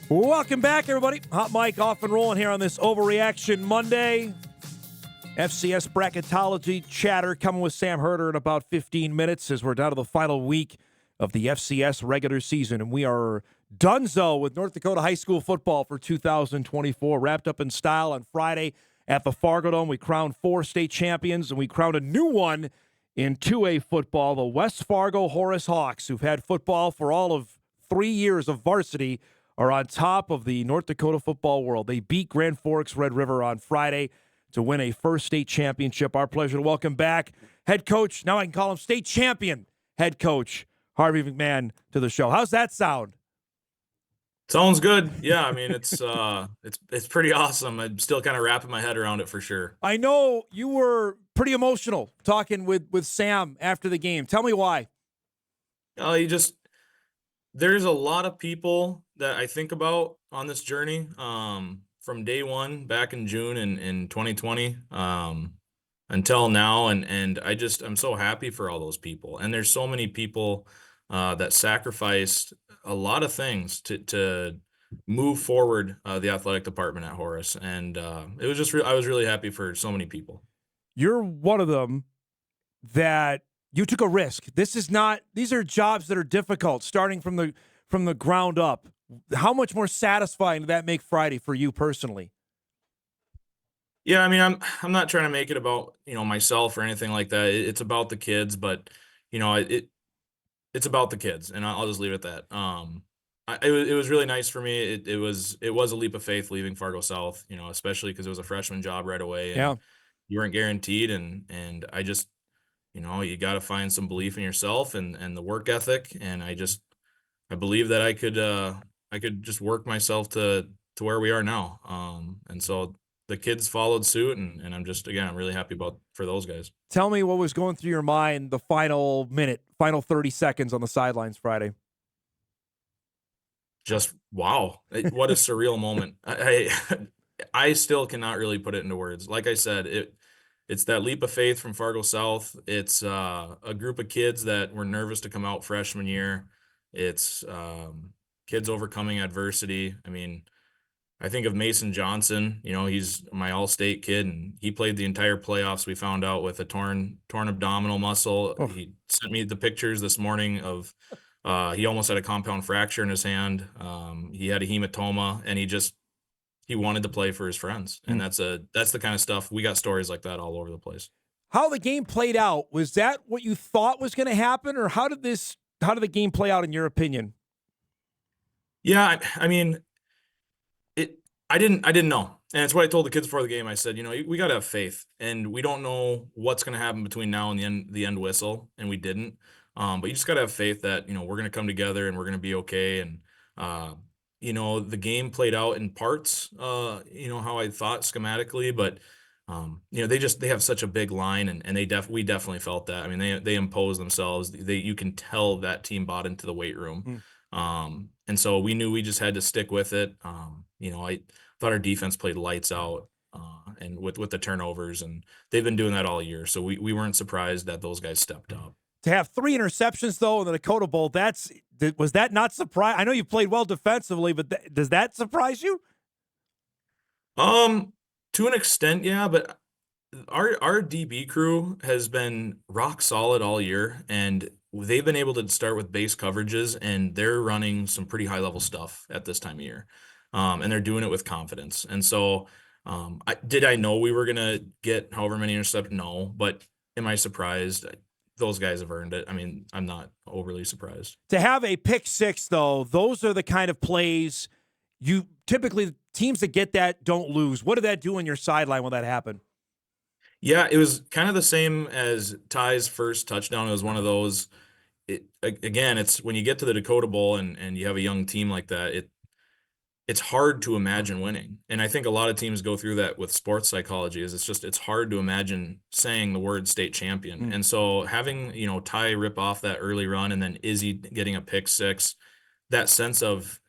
Welcome back, everybody. Hot mic off and rolling here on this Overreaction Monday. FCS bracketology chatter coming with Sam Herder in about 15 minutes as we're down to the final week of the FCS regular season. And we are donezo with North Dakota high school football for 2024. Wrapped up in style on Friday at the Fargo Dome. We crowned 4 state champions, and we crowned a new one in 2A football, the West Fargo Horace Hawks, who've had football for all of 3 years of varsity, are on top of the North Dakota football world. They beat Grand Forks Red River on Friday to win a first state championship. Our pleasure to welcome back head coach, now I can call him state champion head coach, Harvey McMahon, to the show. How's that sound? Sounds good. Yeah, I mean it's pretty awesome. I'm still kind of wrapping my head around it for sure. I know you were pretty emotional talking with Sam after the game. Tell me why. There's a lot of people that I think about on this journey from day one back in June in 2020 until now, and I'm so happy for all those people. And there's so many people that sacrificed a lot of things to move forward the athletic department at Horace, and it was I was really happy for so many people. You're one of them that you took a risk. These are jobs that are difficult, starting from the ground up. How much more satisfying did that make Friday for you personally? Yeah, I mean, I'm not trying to make it about myself or anything like that. It's about the kids, but it's about the kids, and I'll just leave it at that. It was really nice for me. It was a leap of faith leaving Fargo South, especially because it was a freshman job right away, and Yeah. you weren't guaranteed, and I just you got to find some belief in yourself and the work ethic, and I believe that I could just work myself to where we are now, and so the kids followed suit, and I'm really happy for those guys. Tell me what was going through your mind the final 30 seconds on the sidelines Friday. Just wow, what a surreal moment. I still cannot really put it into words. Like I said, it's that leap of faith from Fargo South. It's a group of kids that were nervous to come out freshman year. It's kids overcoming adversity. I mean, I think of Mason Johnson. He's my all-state kid, and he played the entire playoffs. We found out with a torn abdominal muscle. Oh. He sent me the pictures this morning of he almost had a compound fracture in his hand. He had a hematoma, and he wanted to play for his friends, and that's the kind of stuff. We got stories like that all over the place. How the game played out, was that what you thought was going to happen, or how did the game play out in your opinion? Yeah, I mean, I didn't know, and it's what I told the kids before the game. I said, we got to have faith, and we don't know what's going to happen between now and the end whistle, and we didn't. But you just got to have faith that we're going to come together and we're going to be okay. And the game played out in parts, how I thought schematically, but they have such a big line, and we definitely felt that. I mean, they impose themselves. You can tell that team bought into the weight room. And so we knew we just had to stick with it. I thought our defense played lights out, and with the turnovers, and they've been doing that all year. So we weren't surprised that those guys stepped up. To have 3 interceptions, though, in the Dakota Bowl, was that not surprising? I know you played well defensively, but does that surprise you? To an extent, yeah, but our DB crew has been rock solid all year, and they've been able to start with base coverages, and they're running some pretty high-level stuff at this time of year, and they're doing it with confidence. And so did I know we were going to get however many interceptions? No, but am I surprised? Those guys have earned it. I mean, I'm not overly surprised. To have a pick six, though, those are the kind of plays you typically, teams that get that don't lose. What did that do on your sideline when that happened? Yeah, it was kind of the same as Ty's first touchdown. It was one of those. It's when you get to the Dakota Bowl and you have a young team like that, it's hard to imagine winning. And I think a lot of teams go through that with sports psychology. It's hard to imagine saying the word state champion. And so having, Ty rip off that early run and then Izzy getting a pick six, that sense of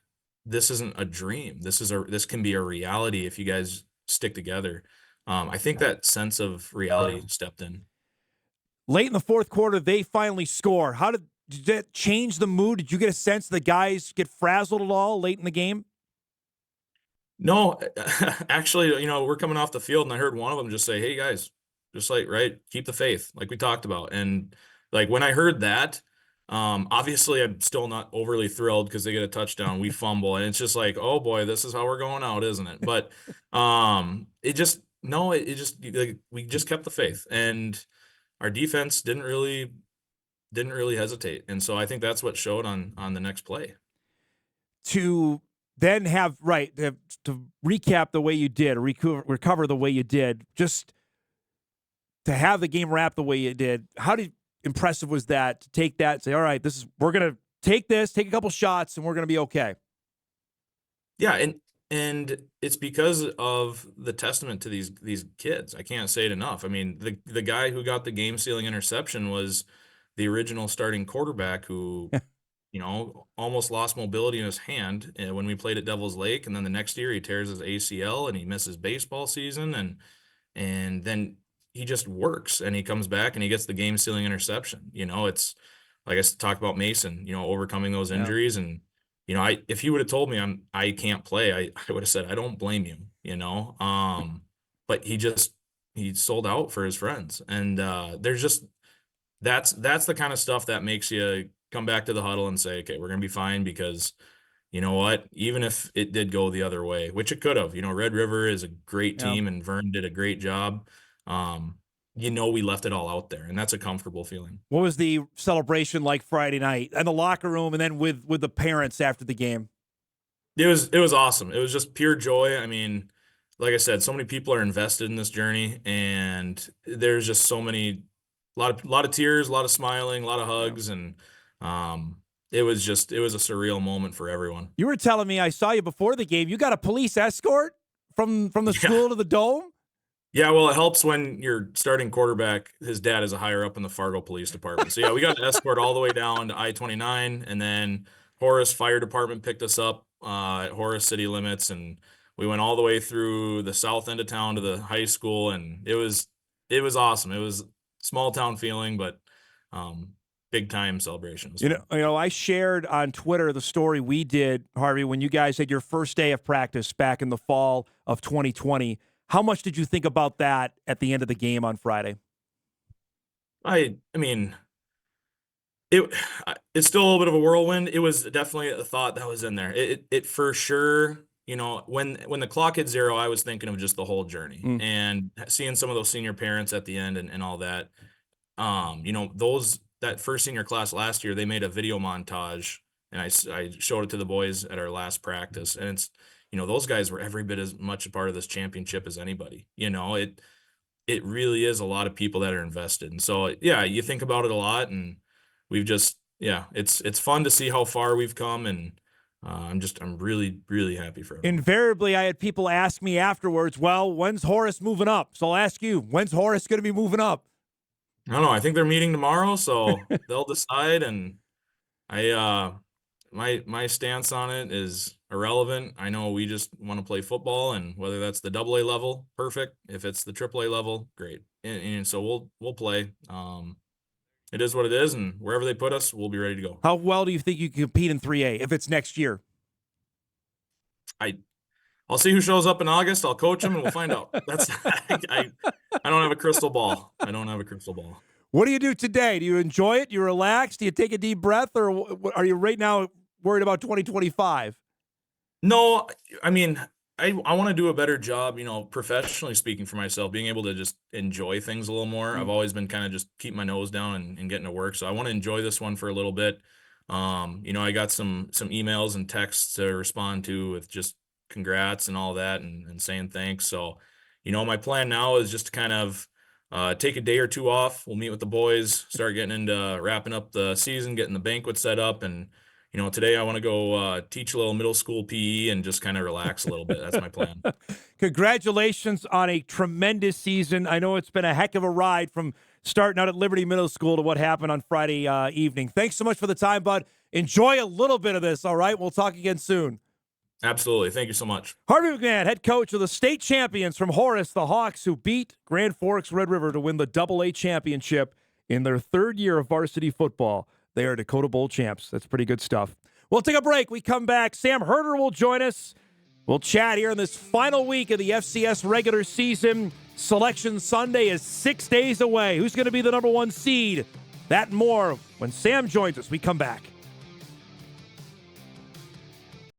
this isn't a dream. This can be a reality if you guys stick together. I think that sense of reality stepped in. Late in the fourth quarter, they finally score. How did that change the mood? Did you get a sense the guys get frazzled at all late in the game? No, actually, we're coming off the field and I heard one of them just say, "Hey guys, just like, right, keep the faith," like we talked about. And like when I heard that, obviously I'm still not overly thrilled because they get a touchdown, we fumble, and it's just like, oh boy, this is how we're going out, isn't it? But it just no, it just like, we just kept the faith, and our defense didn't really hesitate. And so I think that's what showed on the next play. To then have, right, to recap the way you did, recover the way you did, just to have the game wrap the way you did, impressive was that to take that and say, all right, we're going to take a couple shots and we're going to be okay? Yeah, and it's because of the testament to these kids. I can't say it enough. I mean, the guy who got the game-sealing interception was the original starting quarterback who, almost lost mobility in his hand when we played at Devil's Lake, and then the next year he tears his ACL and he misses baseball season, and then he just works and he comes back and he gets the game-sealing interception. It's like I talked about Mason, overcoming those Yeah. injuries. And if he would have told me I can't play, I would have said I don't blame you, but he sold out for his friends. And there's just that's the kind of stuff that makes you come back to the huddle and say, okay, we're gonna be fine, because you know what? Even if it did go the other way, which it could have, Red River is a great Yeah. team and Vern did a great job. We left it all out there, and that's a comfortable feeling. What was the celebration like Friday night and the locker room and then with the parents after the game? It was awesome. It was just pure joy. I mean, like I said, so many people are invested in this journey, and there's just a lot of tears, a lot of smiling, a lot of hugs, and it was a surreal moment for everyone. You were telling me, I saw you before the game, you got a police escort from the Yeah. school to the Dome? Yeah, well, it helps when your starting quarterback, his dad is a higher up in the Fargo Police Department. So yeah, we got an escort all the way down to I-29, and then Horace Fire Department picked us up at Horace city limits, and we went all the way through the south end of town to the high school, and it was awesome. It was small town feeling, but big time celebration. It was fun. I shared on Twitter the story we did, Harvey, when you guys had your first day of practice back in the fall of 2020. How much did you think about that at the end of the game on Friday? I mean, it it's still a little bit of a whirlwind. It was definitely a thought that was in there. It for sure, when the clock hit zero, I was thinking of just the whole journey and seeing some of those senior parents at the end and all that. That first senior class last year, they made a video montage, and I showed it to the boys at our last practice, and it's those guys were every bit as much a part of this championship as anybody. It really is a lot of people that are invested. And so, yeah, you think about it a lot, and it's fun to see how far we've come. And I'm really, really happy for everyone. Invariably, I had people ask me afterwards, well, when's Horace moving up? So I'll ask you, when's Horace going to be moving up? I don't know. I think they're meeting tomorrow, so they'll decide. And my stance on it is irrelevant. I know we just want to play football, and whether that's the AA level, perfect. If it's the AAA level, great. And so we'll play. It is what it is, and wherever they put us, we'll be ready to go. How well do you think you can compete in 3A if it's next year? I'll see who shows up in August. I'll coach them, and we'll find out. That's I don't have a crystal ball. I don't have a crystal ball. What do you do today? Do you enjoy it? Do you relax? Do you take a deep breath, or are you right now worried about 2025? No, I mean, I want to do a better job, professionally speaking for myself, being able to just enjoy things a little more. I've always been kind of just keep my nose down and getting to work. So I want to enjoy this one for a little bit. I got some emails and texts to respond to with just congrats and all that and saying thanks. So, my plan now is just to kind of take a day or two off. We'll meet with the boys, start getting into wrapping up the season, getting the banquet set up, and today I want to go teach a little middle school PE and just kind of relax a little bit. That's my plan. Congratulations on a tremendous season. I know it's been a heck of a ride from starting out at Liberty Middle School to what happened on Friday evening. Thanks so much for the time, bud. Enjoy a little bit of this, all right? We'll talk again soon. Absolutely. Thank you so much. Harvey McMahon, head coach of the state champions from Horace, the Hawks, who beat Grand Forks Red River to win the AA championship in their third year of varsity football. They are Dakota Bowl champs. That's pretty good stuff. We'll take a break. We come back. Sam Herder will join us. We'll chat here in this final week of the FCS regular season. Selection Sunday is 6 days away. Who's going to be the number 1 seed? That and more when Sam joins us. We come back.